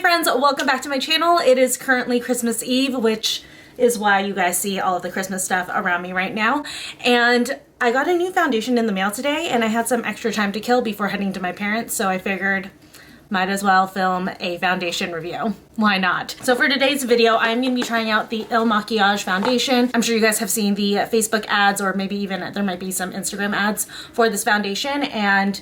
friends, welcome back to my channel. It is currently Christmas Eve, which is why you guys see all of the Christmas stuff around me right now. And I got a new foundation in the mail today and I had some extra time to kill before heading to my parents, so I figured might as well film a foundation review. Why not? So for today's video, I'm going to be trying out the ilmakiage foundation. I'm sure you guys have seen the Facebook ads, or maybe even there might be some Instagram ads for this foundation, and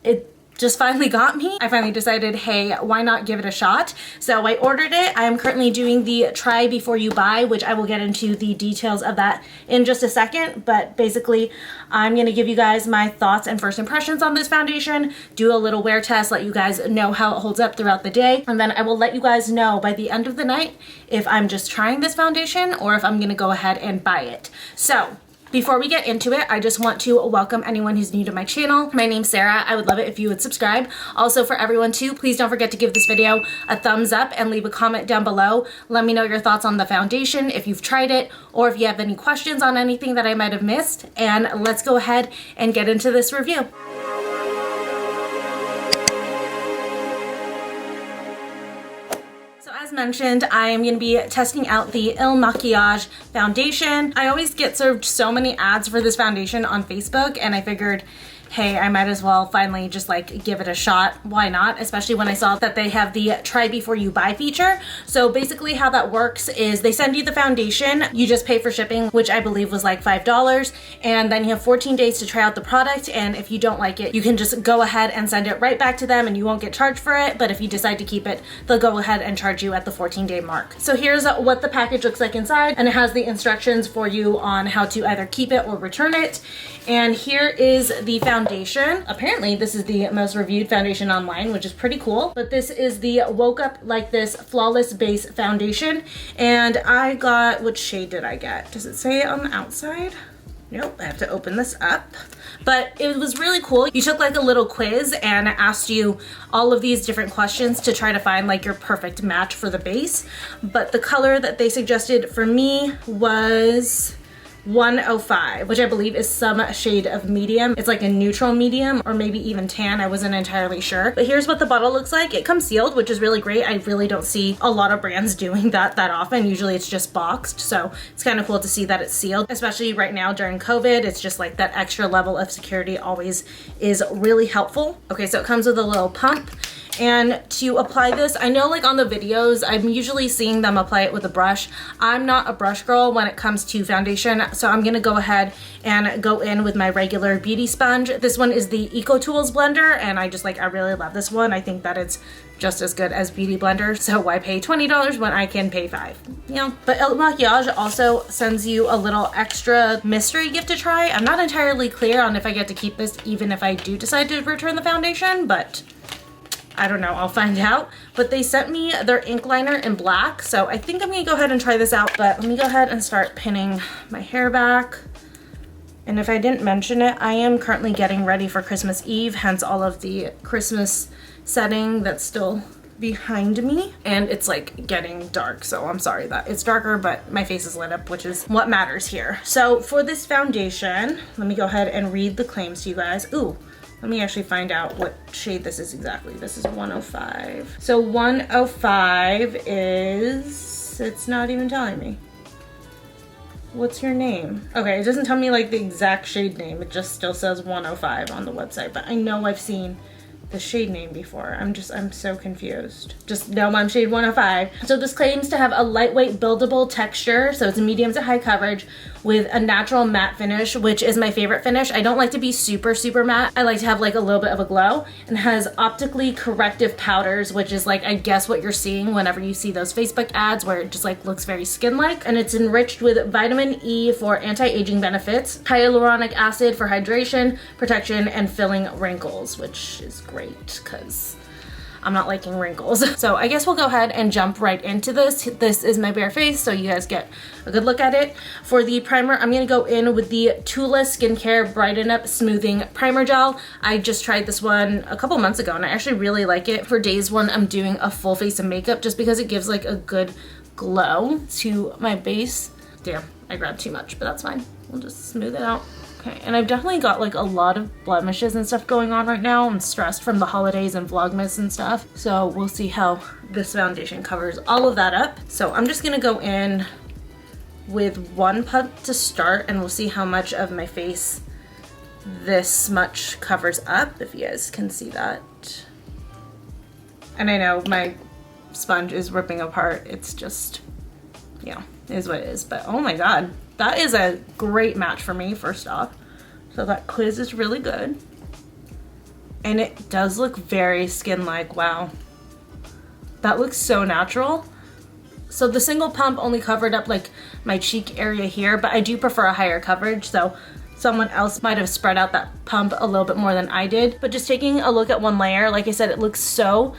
it just finally got me. I finally decided, hey, why not give it a shot? So I ordered it. I am currently doing the try before you buy, which I will get into the details of that in just a second. But basically, I'm gonna give you guys my thoughts and first impressions on this foundation, do a little wear test, let you guys know how it holds up throughout the day. And then I will let you guys know by the end of the night if I'm just trying this foundation or if I'm gonna go ahead and buy it. So before we get into it, I just want to welcome anyone who's new to my channel. My name's Sarah. I would love it if you would subscribe. Also for everyone too, please don't forget to give this video a thumbs up and leave a comment down below. Let me know your thoughts on the foundation, if you've tried it, or if you have any questions on anything that I might have missed. And let's go ahead and get into this review. As mentioned, I am going to be testing out the ilmakiage foundation. I always get served so many ads for this foundation on Facebook, and I figured, hey, I might as well finally just like give it a shot. Why not? Especially when I saw that they have the try before you buy feature. So basically how that works is they send you the foundation, you just pay for shipping, which I believe was like $5, and then you have 14 days to try out the product, and if you don't like it, you can just go ahead and send it right back to them and you won't get charged for it. But if you decide to keep it, they'll go ahead and charge you at the 14-day mark. So here's what the package looks like inside, and it has the instructions for you on how to either keep it or return it. And here is the foundation. Apparently this is the most reviewed foundation online, which is pretty cool. But this is the Woke Up Like This Flawless Base Foundation. And I got, which shade did I get? Does it say it on the outside? Nope, I have to open this up. But it was really cool. You took like a little quiz and it asked you all of these different questions to try to find like your perfect match for the base. But the color that they suggested for me was 105, which I believe is some shade of medium. It's like a neutral medium or maybe even tan. I wasn't entirely sure. But here's what the bottle looks like. It comes sealed, which is really great. I really don't see a lot of brands doing that often. Usually it's just boxed. So it's kind of cool to see that it's sealed, especially right now during COVID. It's just like that extra level of security always is really helpful. Okay, so it comes with a little pump. And to apply this, I know like on the videos, I'm usually seeing them apply it with a brush. I'm not a brush girl when it comes to foundation, so I'm gonna go ahead and go in with my regular beauty sponge. This one is the Eco Tools blender, and I really love this one. I think that it's just as good as Beauty Blender, so why pay $20 when I can pay $5? You know, but ilmakiage also sends you a little extra mystery gift to try. I'm not entirely clear on if I get to keep this even if I do decide to return the foundation, but I don't know, I'll find out. But they sent me their ink liner in black, so I think I'm gonna go ahead and try this out. But let me go ahead and start pinning my hair back. And if I didn't mention it, I am currently getting ready for Christmas Eve, hence all of the Christmas setting that's still behind me. And it's like getting dark, so I'm sorry that it's darker, but my face is lit up, which is what matters here. So for this foundation, let me go ahead and read the claims to you guys. Ooh. Let me actually find out what shade this is exactly. This is 105. So 105 is, it's not even telling me. What's your name? Okay, it doesn't tell me like the exact shade name. It just still says 105 on the website, but I know I've seen the shade name before. I'm so confused. Just know I'm shade 105. So this claims to have a lightweight buildable texture. So it's a medium to high coverage with a natural matte finish, which is my favorite finish. I don't like to be super matte. I like to have like a little bit of a glow, and has optically corrective powders, which is like, I guess what you're seeing whenever you see those Facebook ads where it just like looks very skin-like. And it's enriched with vitamin E for anti-aging benefits, hyaluronic acid for hydration, protection, and filling wrinkles, which is great because I'm not liking wrinkles. So I guess we'll go ahead and jump right into this. This is my bare face, so you guys get a good look at it. For the primer, I'm gonna go in with the Tula Skincare Brighten Up Smoothing Primer Gel. I just tried this one a couple months ago and I actually really like it for days when I'm doing a full face of makeup, just because it gives like a good glow to my base. Damn, I grabbed too much, but that's fine. We'll just smooth it out. Okay, and I've definitely got like a lot of blemishes and stuff going on right now. I'm stressed from the holidays and Vlogmas and stuff. So we'll see how this foundation covers all of that up. So I'm just gonna go in with one pump to start, and we'll see how much of my face this much covers up, if you guys can see that. And I know my sponge is ripping apart. It's just, you know, is what it is. But oh my God, that is a great match for me, first off. So that quiz is really good. And it does look very skin-like, wow. That looks so natural. So the single pump only covered up like my cheek area here, but I do prefer a higher coverage. So someone else might have spread out that pump a little bit more than I did. But just taking a look at one layer, like I said, it looks so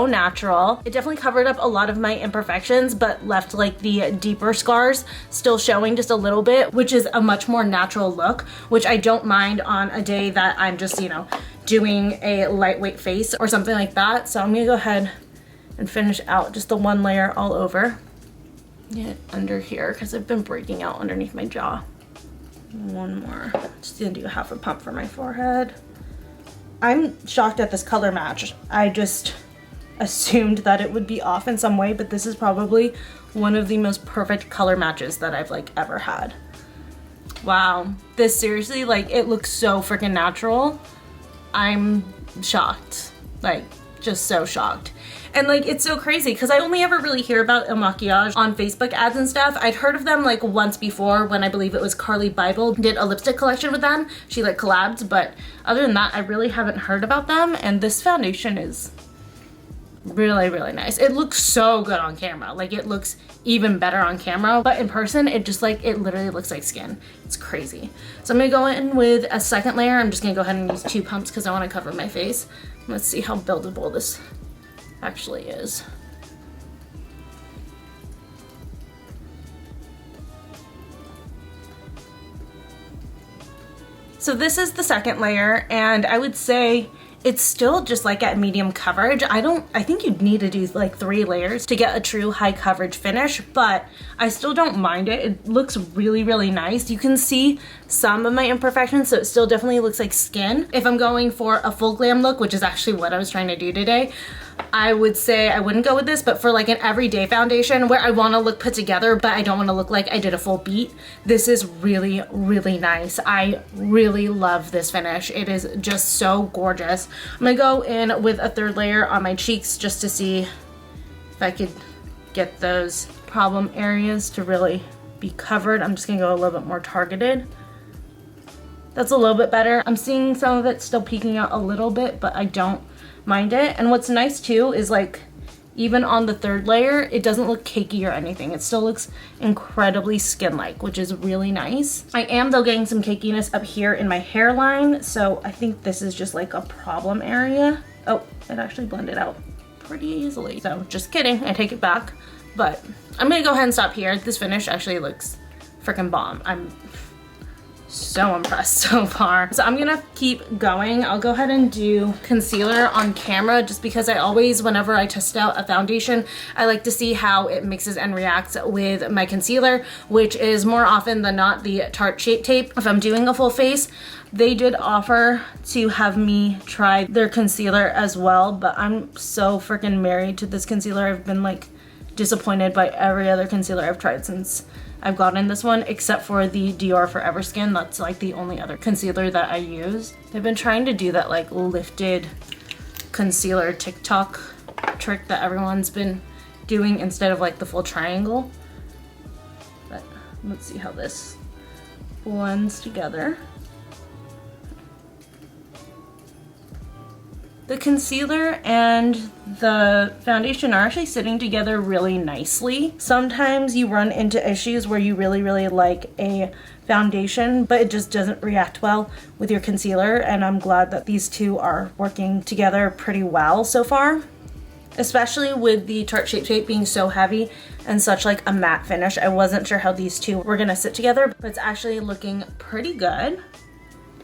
natural. It definitely covered up a lot of my imperfections, but left like the deeper scars still showing just a little bit, which is a much more natural look, which I don't mind on a day that I'm just, you know, doing a lightweight face or something like that. So I'm gonna go ahead and finish out just the one layer all over. Get under here, because I've been breaking out underneath my jaw. One more. Just gonna do half a pump for my forehead. I'm shocked at this color match. I just assumed that it would be off in some way, but this is probably one of the most perfect color matches that I've like ever had. Wow, this seriously, like, it looks so freaking natural. I'm shocked, like, just so shocked. And like, it's so crazy because I only ever really hear about ilmakiage on Facebook ads and stuff. I'd heard of them like once before when I believe it was Carly Bible did a lipstick collection with them. She like collabed, but other than that, I really haven't heard about them. And this foundation is really nice. It looks so good on camera. Like, it looks even better on camera, but in person, it just like, it literally looks like skin. It's crazy. So I'm gonna go in with a second layer. I'm just gonna go ahead and use 2 pumps because I want to cover my face. Let's see how buildable this actually is. So this is the second layer, and I would say it's still just like at medium coverage. I think you'd need to do like 3 layers to get a true high coverage finish, but I still don't mind it. It looks really nice. You can see some of my imperfections, so it still definitely looks like skin. If I'm going for a full glam look, which is actually what I was trying to do today, I would say I wouldn't go with this, but for like an everyday foundation where I want to look put together, but I don't want to look like I did a full beat, this is really nice. I really love this finish. It is just so gorgeous. I'm gonna go in with a 3rd layer on my cheeks just to see if I could get those problem areas to really be covered. I'm just gonna go a little bit more targeted. That's a little bit better. I'm seeing some of it still peeking out a little bit, but I don't mind it. And what's nice too is like, even on the 3rd layer, it doesn't look cakey or anything. It still looks incredibly skin-like, which is really nice. I am though getting some cakiness up here in my hairline, so I think this is just like a problem area. Oh, it actually blended out pretty easily. So just kidding, I take it back. But I'm gonna go ahead and stop here. This finish actually looks freaking bomb. I'm so impressed so far. So I'm gonna keep going. I'll go ahead and do concealer on camera just because I always, whenever I test out a foundation, I like to see how it mixes and reacts with my concealer, which is more often than not the Tarte Shape Tape. If I'm doing a full face, they did offer to have me try their concealer as well, but I'm so freaking married to this concealer. I've been like disappointed by every other concealer I've tried since I've gotten this one, except for the Dior Forever Skin. That's like the only other concealer that I use. They've been trying to do that like lifted concealer TikTok trick that everyone's been doing instead of like the full triangle. But let's see how this blends together. The concealer and the foundation are actually sitting together really nicely. Sometimes you run into issues where you really like a foundation, but it just doesn't react well with your concealer, and I'm glad that these two are working together pretty well so far. Especially with the Tarte Shape Tape being so heavy and such like a matte finish. I wasn't sure how these two were gonna sit together, but it's actually looking pretty good.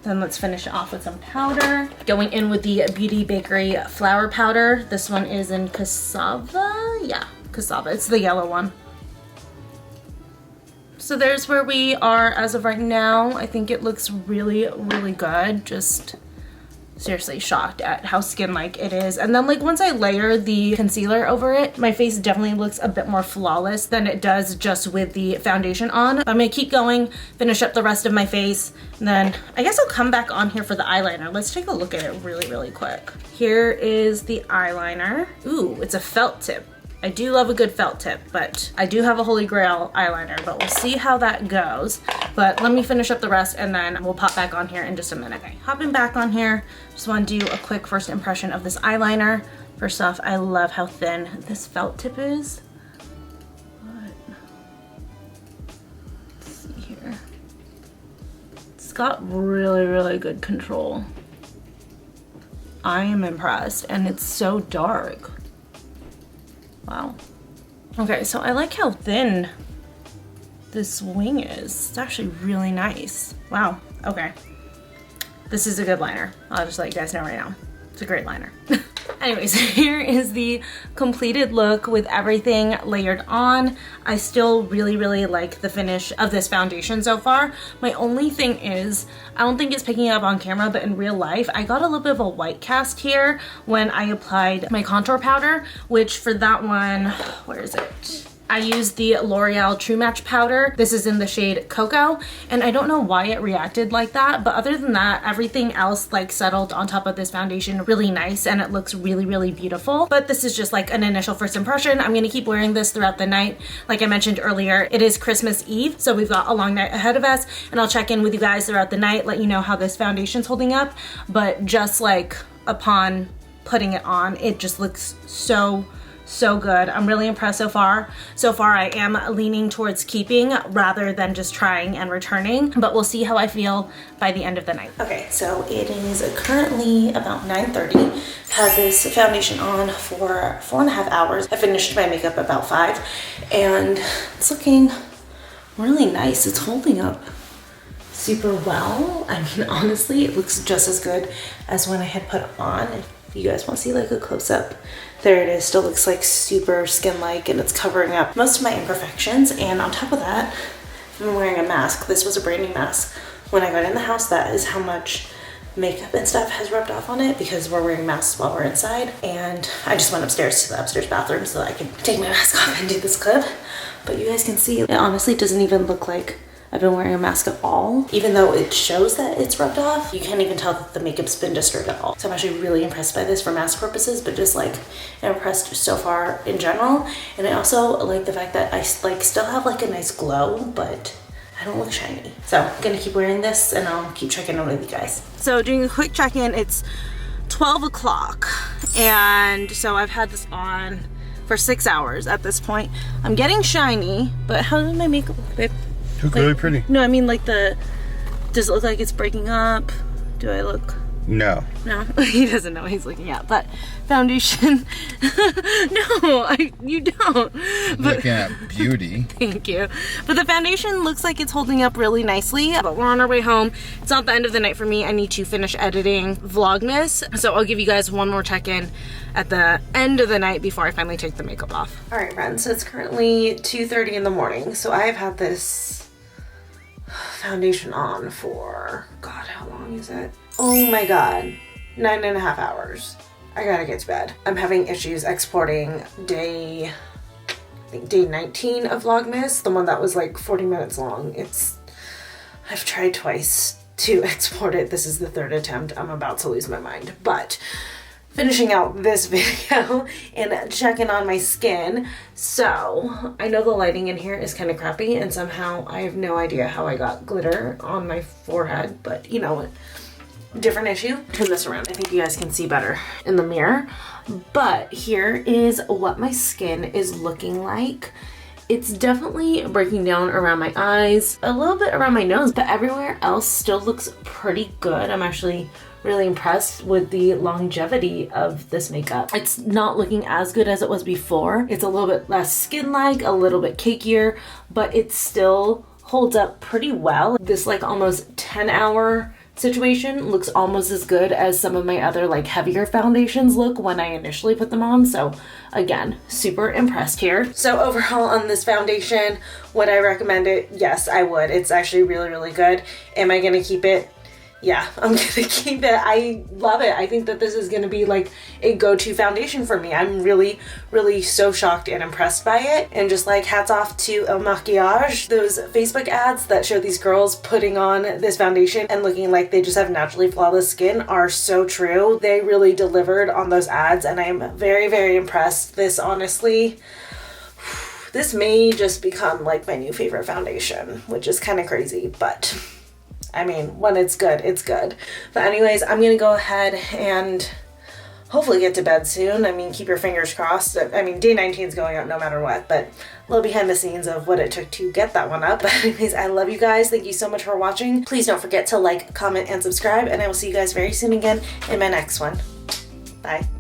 Then let's finish it off with some powder. Going in with the Beauty Bakery Flour Powder. This one is in Cassava. Yeah, Cassava. It's the yellow one. so there's where we are as of right now. I think it looks really, really good. Just seriously shocked at how skin-like it is. And then like once I layer the concealer over it, my face definitely looks a bit more flawless than it does just with the foundation on. I'm gonna keep going, finish up the rest of my face, and then I guess I'll come back on here for the eyeliner. Let's take a look at it really, really quick. Here is the eyeliner. Ooh, it's a felt tip. I do love a good felt tip, but I do have a Holy Grail eyeliner, but we'll see how that goes. But let me finish up the rest and then we'll pop back on here in just a minute. Okay, hopping back on here, just want to do a quick first impression of this eyeliner. First off, I love how thin this felt tip is. Let's see here. It's got really, really good control. I am impressed, and it's so dark. Wow. Okay, so I like how thin this wing is. It's actually really nice. Wow, okay. This is a good liner. I'll just let you guys know right now. It's a great liner. Anyways, here is the completed look with everything layered on. I still really, really like the finish of this foundation so far. My only thing is, I don't think it's picking up on camera, but in real life, I got a little bit of a white cast here when I applied my contour powder, which for that one, where is it? I used the L'Oreal True Match powder. This is in the shade Cocoa, and I don't know why it reacted like that, but other than that, everything else like settled on top of this foundation really nice, and it looks really, really beautiful. But this is just like an initial first impression. I'm gonna keep wearing this throughout the night. Like I mentioned earlier, it is Christmas Eve, so we've got a long night ahead of us, and I'll check in with you guys throughout the night, let you know how this foundation's holding up. But just like upon putting it on, it just looks so good. I'm really impressed so far. So far, I am leaning towards keeping rather than just trying and returning, but we'll see how I feel by the end of the night. Okay, so it is currently about 9:30. Had this foundation on for 4.5 hours. I finished my makeup about 5, and it's looking really nice. It's holding up super well. I mean, honestly, it looks just as good as when I had put it on. If you guys want to see like a close-up, there it is. Still looks like super skin-like, and it's covering up most of my imperfections. And on top of that, I'm wearing a mask. This was a brand new mask. When I got in the house, that is how much makeup and stuff has rubbed off on it, because we're wearing masks while we're inside. And I just went upstairs to the upstairs bathroom so that I could take my mask off and do this clip. But you guys can see, it honestly doesn't even look like I've been wearing a mask at all. Even though it shows that it's rubbed off, you can't even tell that the makeup's been disturbed at all. So I'm actually really impressed by this for mask purposes, but just like impressed so far in general. And I also like the fact that I like still have like a nice glow, but I don't look shiny. So I'm gonna keep wearing this, and I'll keep checking in with you guys. So doing a quick check-in, it's 12 o'clock. And so I've had this on for 6 hours at this point. I'm getting shiny, but how does my makeup look, babe? You look really pretty. No, I mean like does it look like it's breaking up? Do I look? No. No, he doesn't know what he's looking at, but foundation, no, you don't. But, looking at beauty. Thank you. But the foundation looks like it's holding up really nicely, but we're on our way home. It's not the end of the night for me. I need to finish editing Vlogmas, so I'll give you guys one more check-in at the end of the night before I finally take the makeup off. All right, friends, so it's currently 2:30 in the morning, so I've had this foundation on for, God, how long is it? Oh my God, 9.5 hours. I gotta get to bed. I'm having issues exporting day 19 of Vlogmas, the one that was like 40 minutes long. I've tried twice to export it. This is the 3rd attempt. I'm about to lose my mind, but finishing out this video and checking on my skin. So I know the lighting in here is kind of crappy, and somehow I have no idea how I got glitter on my forehead, but you know what? Different issue. Turn this around. I think you guys can see better in the mirror. But here is what my skin is looking like. It's definitely breaking down around my eyes, a little bit around my nose, but everywhere else still looks pretty good. I'm actually really impressed with the longevity of this makeup. It's not looking as good as it was before. It's a little bit less skin-like, a little bit cakier, but it still holds up pretty well. This like almost 10-hour situation looks almost as good as some of my other like heavier foundations look when I initially put them on. So again, super impressed here. So overall on this foundation, would I recommend it? Yes, I would. It's actually really, really good. Am I gonna keep it? Yeah, I'm gonna keep it. I love it. I think that this is gonna be like a go-to foundation for me. I'm really, really so shocked and impressed by it. And just like hats off to MAKIAGE. Those Facebook ads that show these girls putting on this foundation and looking like they just have naturally flawless skin are so true. They really delivered on those ads and I am very, very impressed. This honestly, this may just become like my new favorite foundation, which is kind of crazy, but I mean, when it's good, it's good. But anyways, I'm gonna go ahead and hopefully get to bed soon. I mean, keep your fingers crossed. I mean, day 19 is going out no matter what, but a little behind the scenes of what it took to get that one up. But anyways, I love you guys. Thank you so much for watching. Please don't forget to like, comment, and subscribe, and I will see you guys very soon again in my next one. Bye.